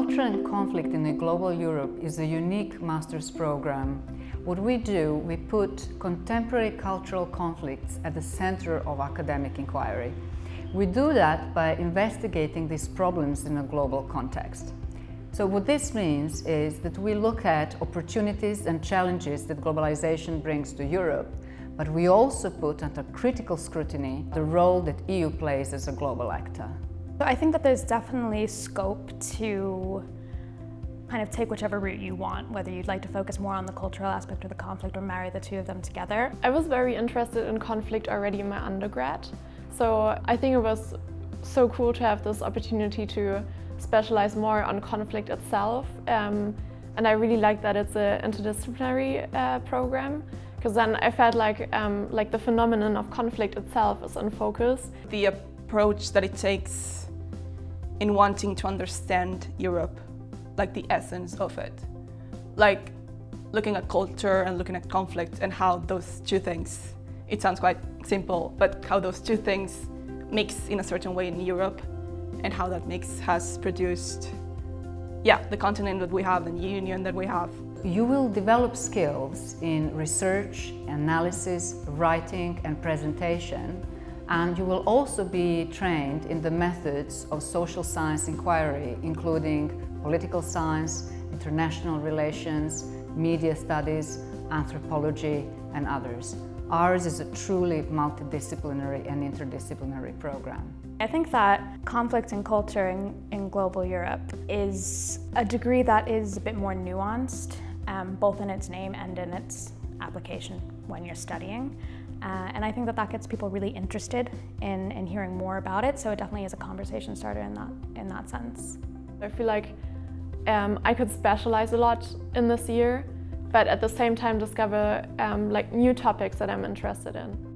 Culture and Conflict in a Global Europe is a unique master's program. What we do, we put contemporary cultural conflicts at the center of academic inquiry. We do that by investigating these problems in a global context. So what this means is that we look at opportunities and challenges that globalization brings to Europe, but we also put under critical scrutiny the role that EU plays as a global actor. I think that there's definitely scope to kind of take whichever route you want, whether you'd like to focus more on the cultural aspect or the conflict or marry the two of them together. I was very interested in conflict already in my undergrad, so I think it was so cool to have this opportunity to specialize more on conflict itself, and I really like that it's an interdisciplinary program, because then I felt like the phenomenon of conflict itself is in focus. The approach that it takes in wanting to understand Europe, like the essence of it, like looking at culture and looking at conflict and how those two things, it sounds quite simple, but how those two things mix in a certain way in Europe and how that mix has produced, the continent that we have and the union that we have. You will develop skills in research, analysis, writing and presentation, and you will also be trained in the methods of social science inquiry, including political science, international relations, media studies, anthropology and others. Ours is a truly multidisciplinary and interdisciplinary program. I think that conflict and culture in global Europe is a degree that is a bit more nuanced, both in its name and in its application when you're studying. And I think that gets people really interested in hearing more about it, so it definitely is a conversation starter in that sense. I feel like I could specialize a lot in this year, but at the same time discover new topics that I'm interested in.